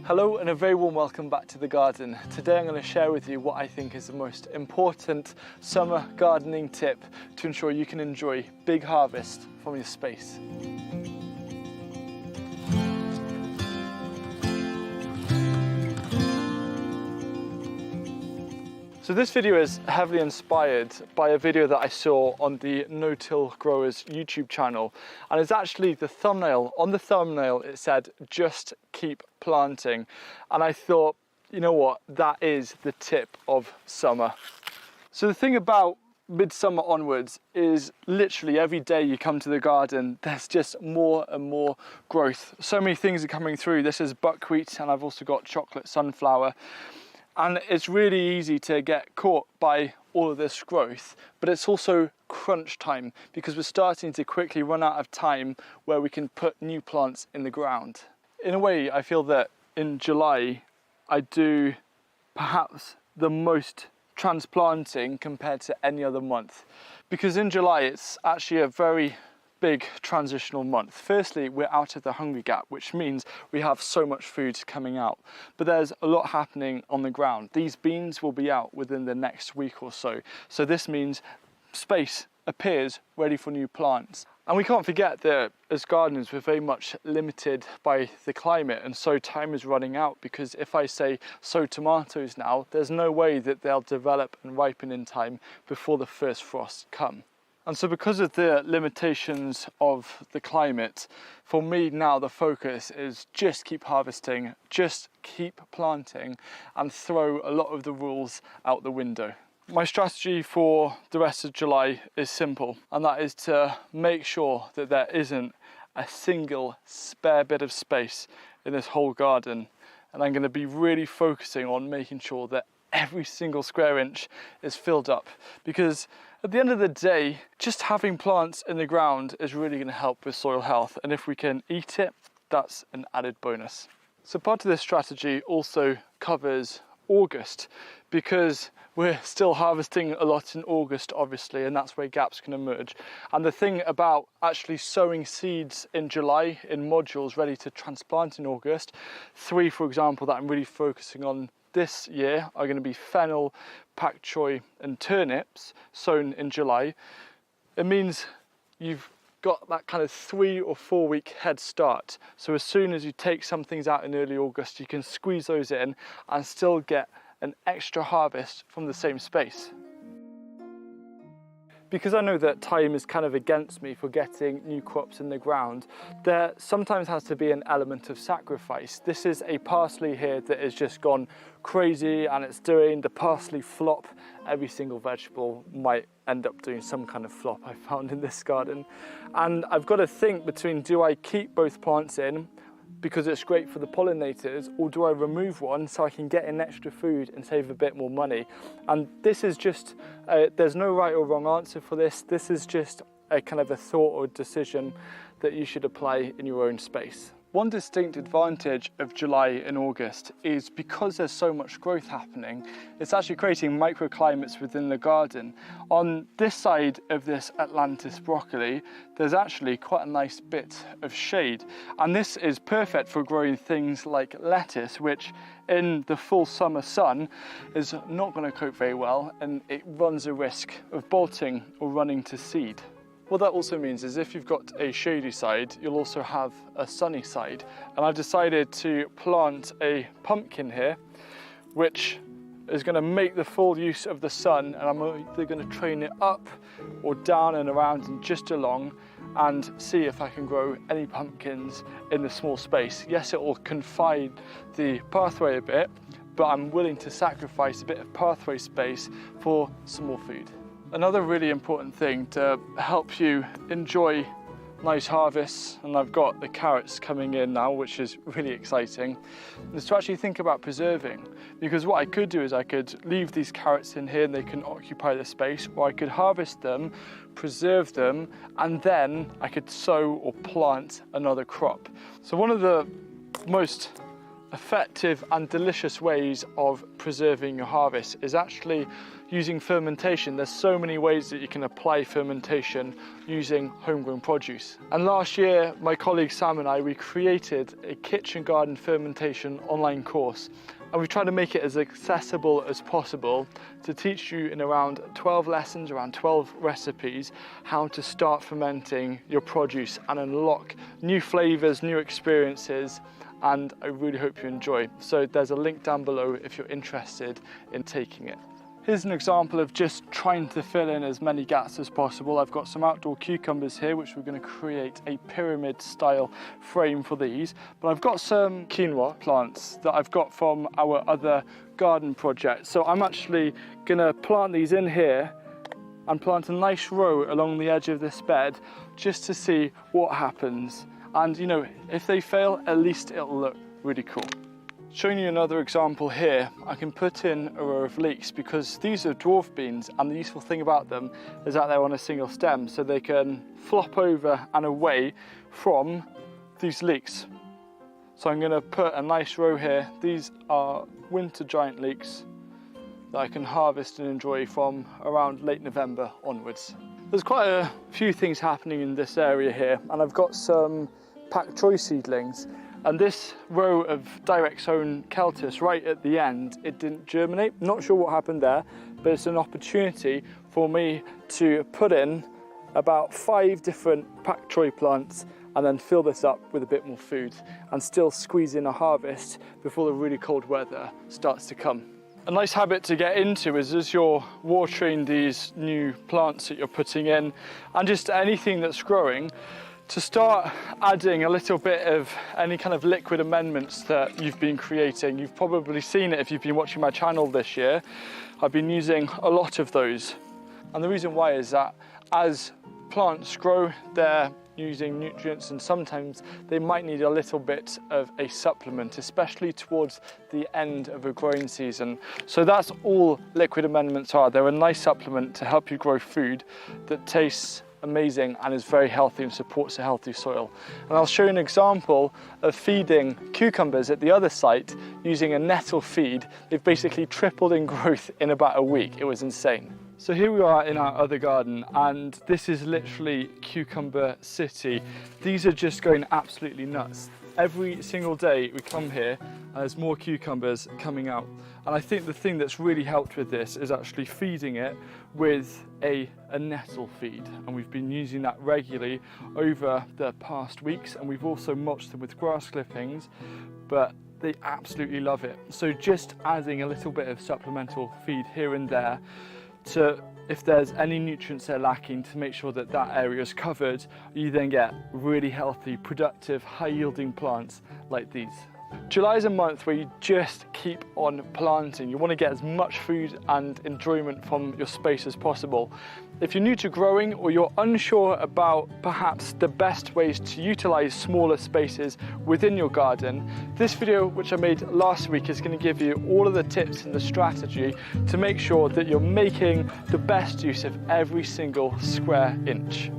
Hello and a very warm welcome back to the garden. Today I'm going to share with you what I think is the most important summer gardening tip to ensure you can enjoy big harvest from your space. So this video is heavily inspired by a video that I saw on the No-Till Growers YouTube channel, and it's actually the thumbnail. On the thumbnail it said, "Just keep planting," and I thought, you know what, that is the tip of summer. So the thing about midsummer onwards is literally every day you come to the garden, there's just more and more growth. So many things are coming through. This is buckwheat, and I've also got chocolate sunflower. And it's really easy to get caught by all of this growth, but it's also crunch time because we're starting to quickly run out of time where we can put new plants in the ground. In a way, I feel that in July, I do perhaps the most transplanting compared to any other month, because in July, it's actually a very big transitional month. Firstly, we're out of the hungry gap, which means we have so much food coming out, but there's a lot happening on the ground. These beans will be out within the next week or so. So this means space appears ready for new plants. And we can't forget that as gardeners, we're very much limited by the climate, and so time is running out, because if I say sow tomatoes now, there's no way that they'll develop and ripen in time before the first frosts come. And so because of the limitations of the climate, for me now the focus is just keep harvesting, just keep planting, and throw a lot of the rules out the window. My strategy for the rest of July is simple, and that is to make sure that there isn't a single spare bit of space in this whole garden. And I'm going to be really focusing on making sure that every single square inch is filled up, because at the end of the day, just having plants in the ground is really going to help with soil health, and if we can eat it, that's an added bonus. So part of this strategy also covers August, because we're still harvesting a lot in August, obviously, and that's where gaps can emerge. And the thing about actually sowing seeds in July in modules ready to transplant in August, 3 for example that I'm really focusing on this year are going to be fennel, pak choi and turnips sown in July. It means you've got that kind of 3 or 4 week head start. So as soon as you take some things out in early August, you can squeeze those in and still get an extra harvest from the same space. Because I know that time is kind of against me for getting new crops in the ground, there sometimes has to be an element of sacrifice. This is a parsley here that has just gone crazy, and it's doing the parsley flop. Every single vegetable might end up doing some kind of flop, I found in this garden. And I've got to think between, do I keep both plants in because it's great for the pollinators, or do I remove one so I can get in extra food and save a bit more money? And this is just, there's no right or wrong answer for this. This is just a kind of a thought or decision that you should apply in your own space. One distinct advantage of July and August is because there's so much growth happening, it's actually creating microclimates within the garden. On this side of this Atlantis broccoli, there's actually quite a nice bit of shade. And this is perfect for growing things like lettuce, which in the full summer sun is not going to cope very well, and it runs a risk of bolting or running to seed. What that also means is if you've got a shady side, you'll also have a sunny side. And I've decided to plant a pumpkin here, which is going to make the full use of the sun, and I'm either going to train it up or down and around and just along, and see if I can grow any pumpkins in the small space. Yes, it will confine the pathway a bit, but I'm willing to sacrifice a bit of pathway space for some more food. Another really important thing to help you enjoy nice harvests, and I've got the carrots coming in now, which is really exciting, is to actually think about preserving. Because what I could do is I could leave these carrots in here and they can occupy the space, or I could harvest them, preserve them, and then I could sow or plant another crop. So one of the most effective and delicious ways of preserving your harvest is actually using fermentation. There's so many ways that you can apply fermentation using homegrown produce. And last year, my colleague Sam and I, we created a kitchen garden fermentation online course. And we've tried to make it as accessible as possible to teach you in around 12 lessons, around 12 recipes, how to start fermenting your produce and unlock new flavors, new experiences, and I really hope you enjoy. So there's a link down below if you're interested in taking it. Here's an example of just trying to fill in as many gaps as possible. I've got some outdoor cucumbers here, which we're going to create a pyramid style frame for these. But I've got some quinoa plants that I've got from our other garden project. So I'm actually going to plant these in here and plant a nice row along the edge of this bed just to see what happens. And you know, if they fail, at least it'll look really cool. Showing you another example here, I can put in a row of leeks because these are dwarf beans, and the useful thing about them is that they're on a single stem, so they can flop over and away from these leeks. So I'm going to put a nice row here. These are winter giant leeks that I can harvest and enjoy from around late November onwards. There's quite a few things happening in this area here, and I've got some pak choi seedlings. And this row of direct sown Celtis right at the end, it didn't germinate. Not sure what happened there, but it's an opportunity for me to put in about 5 different pak choi plants and then fill this up with a bit more food and still squeeze in a harvest before the really cold weather starts to come. A nice habit to get into is as you're watering these new plants that you're putting in and just anything that's growing, to start adding a little bit of any kind of liquid amendments that you've been creating. You've probably seen it if you've been watching my channel this year. I've been using a lot of those. And the reason why is that as plants grow, they're using nutrients, and sometimes they might need a little bit of a supplement, especially towards the end of a growing season. So that's all liquid amendments are. They're a nice supplement to help you grow food that tastes amazing and is very healthy and supports a healthy soil. And I'll show you an example of feeding cucumbers at the other site using a nettle feed. They've basically tripled in growth in about a week. It was insane. So here we are in our other garden, and this is literally cucumber city. These are just going absolutely nuts. Every single day we come here and there's more cucumbers coming out. And I think the thing that's really helped with this is actually feeding it with a nettle feed. And we've been using that regularly over the past weeks, and we've also mulched them with grass clippings, but they absolutely love it. So just adding a little bit of supplemental feed here and there to, if there's any nutrients they're lacking, to make sure that that area is covered, you then get really healthy, productive, high-yielding plants like these. July is a month where you just keep on planting. You want to get as much food and enjoyment from your space as possible. If you're new to growing or you're unsure about perhaps the best ways to utilize smaller spaces within your garden, this video, which I made last week, is going to give you all of the tips and the strategy to make sure that you're making the best use of every single square inch.